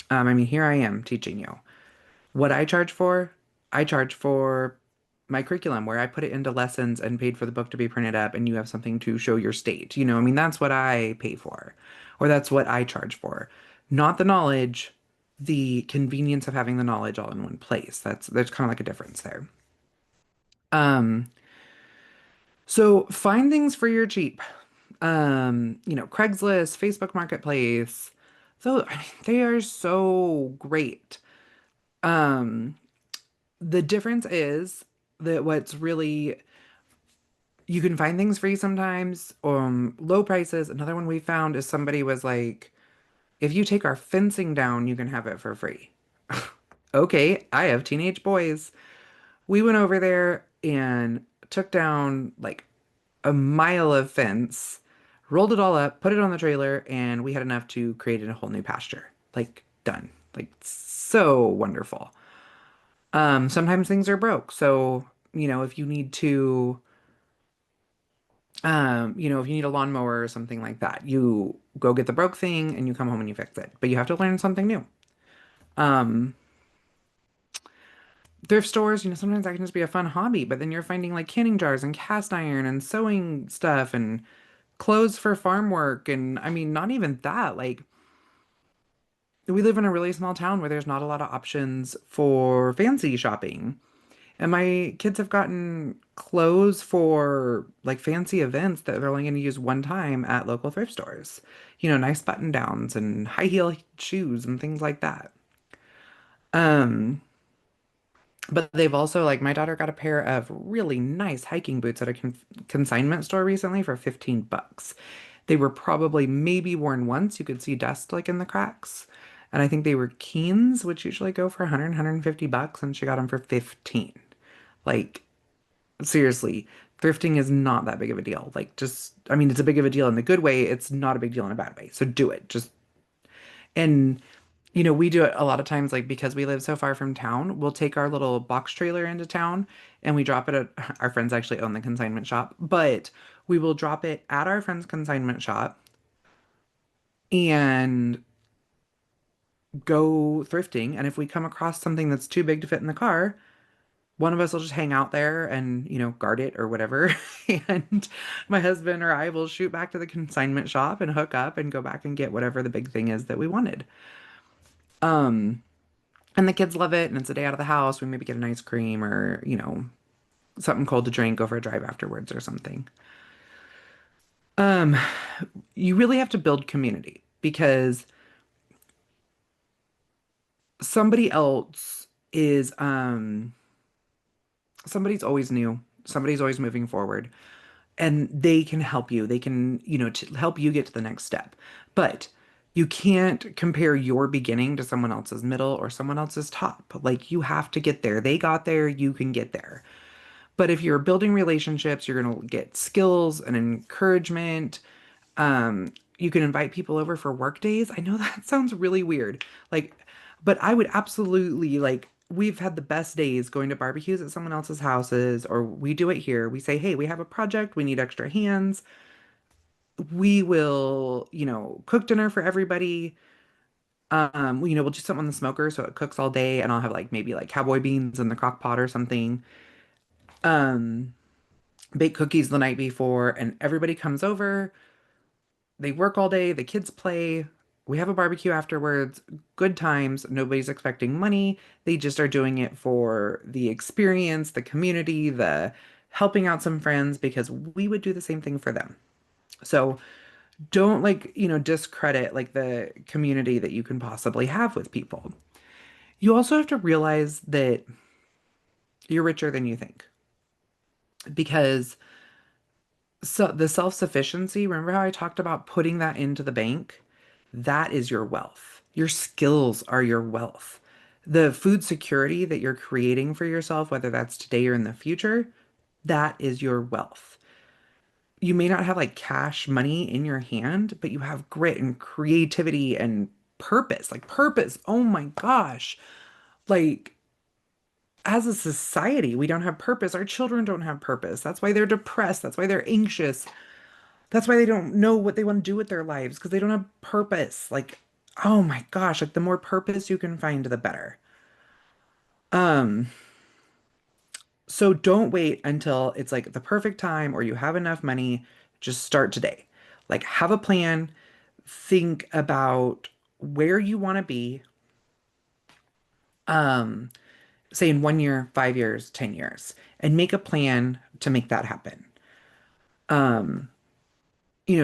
I mean, here I am teaching you. What I charge for my curriculum where I put it into lessons and paid for the book to be printed up and you have something to show your state. I mean, that's what I pay for, or that's what I charge for. Not the knowledge, the convenience of having the knowledge all in one place. There's kind of like a difference there. Um, so find things for your cheap. Craigslist, Facebook Marketplace. So I mean, they are so great. Um, The difference is that what's really you can find things free sometimes, low prices. Another one we found is somebody was like, if you take our fencing down, you can have it for free. Okay, I have teenage boys. We went over there and took down like a mile of fence, rolled it all up, put it on the trailer, and we had enough to create a whole new pasture. Like done. Like so wonderful. Sometimes things are broke. So, if you need to, if you need a lawnmower or something like that, you go get the broke thing and you come home and you fix it. But you have to learn something new. Um, Thrift stores, sometimes that can just be a fun hobby, but then you're finding like canning jars and cast iron and sewing stuff and clothes for farm work. And I mean, not even that. Like, we live in a really small town where there's not a lot of options for fancy shopping. And my kids have gotten clothes for like fancy events that they're only going to use one time at local thrift stores. Nice button downs and high heel shoes and things like that. Um, but they've also like my daughter got a pair of really nice hiking boots at a consignment store recently for 15 bucks. They were probably maybe worn once. You could see dust like in the cracks. And I think they were Keens, which usually go for 100, bucks, and she got them for 15. Like seriously, thrifting is not that big of a deal. Like, just, I mean, it's a big of a deal in the good way. It's not a big deal in a bad way. So do it. And, we do it a lot of times, like, because we live so far from town, we'll take our little box trailer into town and we drop it at our friends actually own the consignment shop, but we will drop it at our friend's consignment shop and go thrifting. And if we come across something that's too big to fit in the car, one of us will just hang out there and, guard it or whatever. And my husband or I will shoot back to the consignment shop and hook up and go back and get whatever the big thing is that we wanted. Um, and the kids love it. And it's a day out of the house. We maybe get an ice cream or, something cold to drink over a drive afterwards or something. Um, you really have to build community because somebody else is, somebody's always new. Somebody's always moving forward. And they can help you. They can, to help you get to the next step. But you can't compare your beginning to someone else's middle or someone else's top. Like you have to get there. They got there, you can get there. But if you're building relationships, you're going to get skills and encouragement. You can invite people over for work days. I know that sounds really weird. Like, but I would absolutely like we've had the best days going to barbecues at someone else's houses, or we do it here. We say, hey, we have a project, we need extra hands. We will, cook dinner for everybody. We'll do something on the smoker so it cooks all day, and I'll have like maybe like cowboy beans in the crock pot or something. Um, Bake cookies the night before, and everybody comes over. They work all day, the kids play. We have a barbecue afterwards, good times, nobody's expecting money. They just are doing it for the experience, the community, the helping out some friends because we would do the same thing for them. So don't like, discredit like the community that you can possibly have with people. You also have to realize that you're richer than you think because the self-sufficiency, remember how I talked about putting that into the bank? That is your wealth. Your skills are your wealth. The food security that you're creating for yourself, whether that's today or in the future, that is your wealth. You may not have like cash money in your hand, but you have grit and creativity and purpose. Like purpose. Oh my gosh. Like as a society, we don't have purpose. Our children don't have purpose. That's why they're depressed. That's why they're anxious. That's why they don't know what they want to do with their lives because they don't have purpose. Like, oh my gosh, like the more purpose you can find, the better. Um, so don't wait until it's like the perfect time or you have enough money. Just start today. Like, have a plan, think about where you want to be, um, say in 1 year, 5 years, 10 years, and make a plan to make that happen. Um,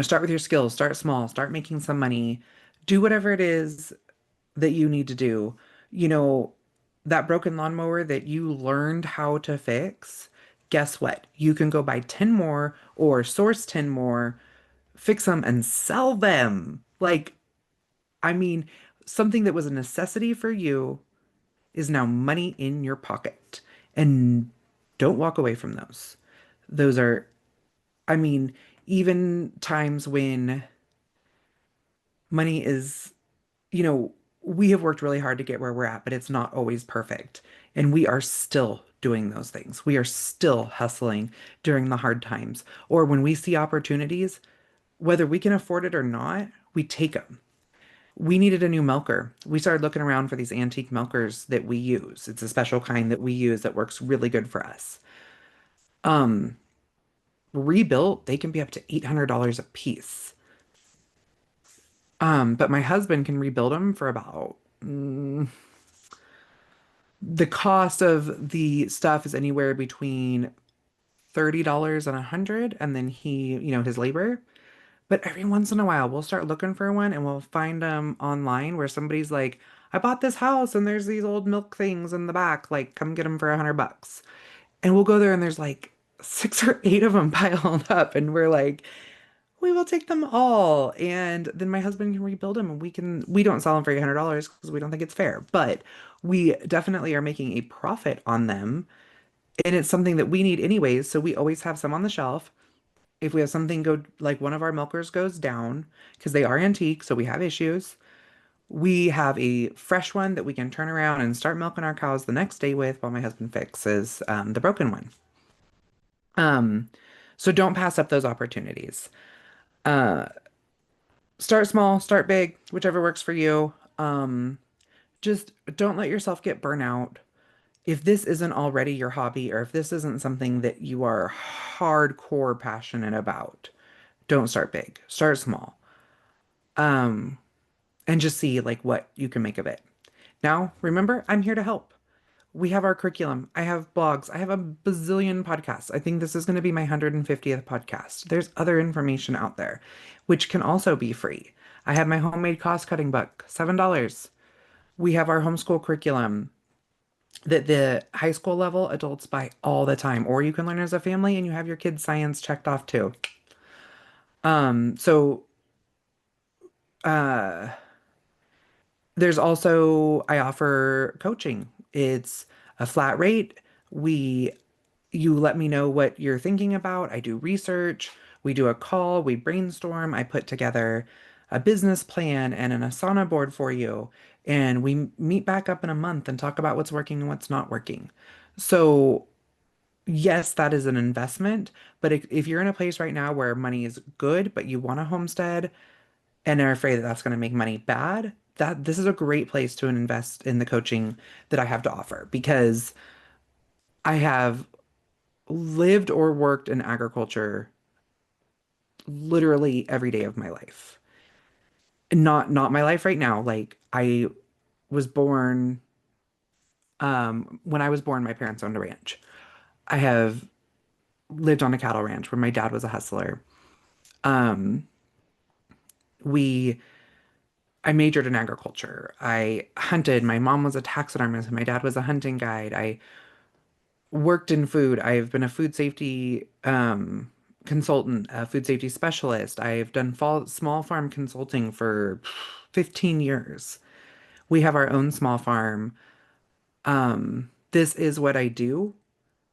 start with your skills, start small, start making some money, do whatever it is that you need to do. You know, that broken lawnmower that you learned how to fix, guess what? You can go buy 10 more or source 10 more, fix them and sell them. Like, I mean, something that was a necessity for you is now money in your pocket. And don't walk away from those. Those are, I mean, even times when money is, you know, we have worked really hard to get where we're at, but it's not always perfect. And we are still doing those things. We are still hustling during the hard times. Or when we see opportunities, whether we can afford it or not, we take them. We needed a new milker. We started looking around for these antique milkers that we use. It's a special kind that we use that works really good for us. Um, Rebuilt, they can be up to $800 a piece. But my husband can rebuild them for about the cost of the stuff is anywhere between $30 and 100, and then his labor. But every once in a while, we'll start looking for one and we'll find them online where somebody's like, I bought this house and there's these old milk things in the back, like come get them for $100. And we'll go there and there's like six or eight of them piled up and we're like, we will take them all. And then my husband can rebuild them and we don't sell them for $800 because we don't think it's fair, but we definitely are making a profit on them. And it's something that we need anyways. So we always have some on the shelf. If we have something go like one of our milkers goes down because they are antique, so we have issues. We have a fresh one that we can turn around and start milking our cows the next day with while my husband fixes the broken one. Um, so don't pass up those opportunities. Uh, Start small, start big, whichever works for you. Just don't let yourself get burnout. If this isn't already your hobby or if this isn't something that you are hardcore passionate about, don't start big. Start small. Um, and just see like what you can make of it. Now, remember, I'm here to help. We have our curriculum. I have blogs. I have a bazillion podcasts. I think this is going to be my 150th podcast. There's other information out there, which can also be free. I have my homemade cost cutting book, $7. We have our homeschool curriculum that the high school level adults buy all the time, or you can learn as a family and you have your kids' science checked off too. So uh there's also I offer coaching. It's a flat rate. We You let me know what you're thinking about. I do research. We do a call, we brainstorm. I put together a business plan and an Asana board for you. And we meet back up in a month and talk about what's working and what's not working. So, yes, that is an investment. But if you're in a place right now where money is good, but you want a homestead, and are afraid that that's going to make money bad, that this is a great place to invest in the coaching that I have to offer because I have lived or worked in agriculture literally every day of my life. Not my life right now. Like I was born, when I was born, my parents owned a ranch. I have lived on a cattle ranch where my dad was a hustler. Um, we I majored in agriculture. I hunted. My mom was a taxidermist. My dad was a hunting guide. I worked in food. I've been a food safety consultant, a food safety specialist. I've done small farm consulting for 15 years. We have our own small farm. This is what I do,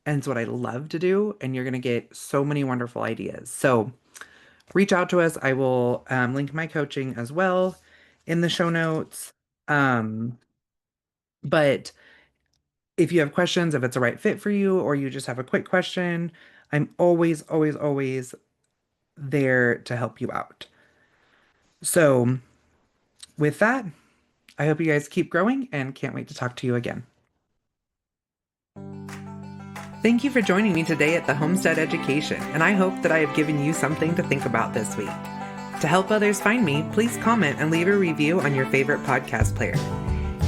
and it's what I love to do. And you're going to get so many wonderful ideas. So reach out to us. I will link my coaching as well in the show notes. Um, but if you have questions, if it's a right fit for you, or you just have a quick question, I'm always, always, always there to help you out. So, with that, I hope you guys keep growing and can't wait to talk to you again. Thank you for joining me today at the Homestead Education, and I hope that I have given you something to think about this week. To help others find me, please comment and leave a review on your favorite podcast player.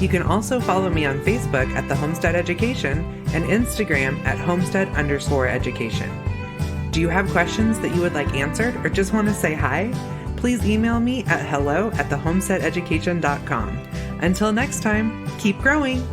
You can also follow me on Facebook at the Homestead Education and Instagram at Homestead_education. Do you have questions that you would like answered or just want to say hi? Please email me at hello@thehomesteadeducation.com. Until next time, keep growing!